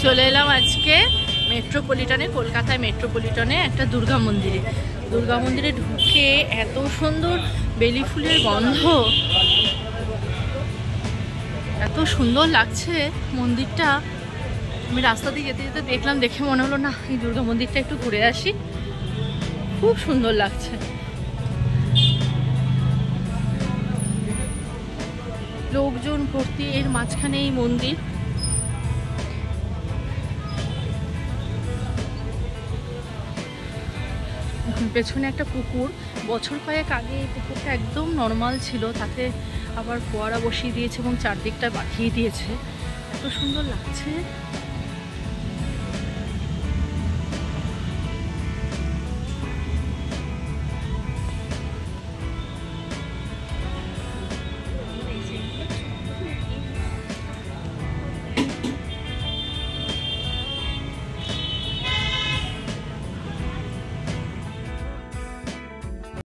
চলে এলাম আজকে মেট্রোপলিটনে, কলকাতায় মেট্রোপলিটনে একটা দুর্গা মন্দিরে। দুর্গা মন্দিরে ঢুকে এত সুন্দর বেলি ফুলের গন্ধ, এত সুন্দর লাগছে মন্দিরটা। আমি রাস্তা দিয়ে যেতে যেতে দেখলাম, দেখে মনে হলো না এই দুর্গা মন্দিরটা একটু ঘুরে আসি। খুব সুন্দর লাগছে, লোকজন ভর্তি, এর মাঝখানে এই মন্দির। পেছনে একটা পুকুর, বছর কয়েক আগে এই পুকুরটা একদম নর্মাল ছিল, তাতে আবার ফোয়ারা বসিয়ে দিয়েছে এবং চারদিকটা বাঁধিয়ে দিয়েছে। এত সুন্দর লাগছে।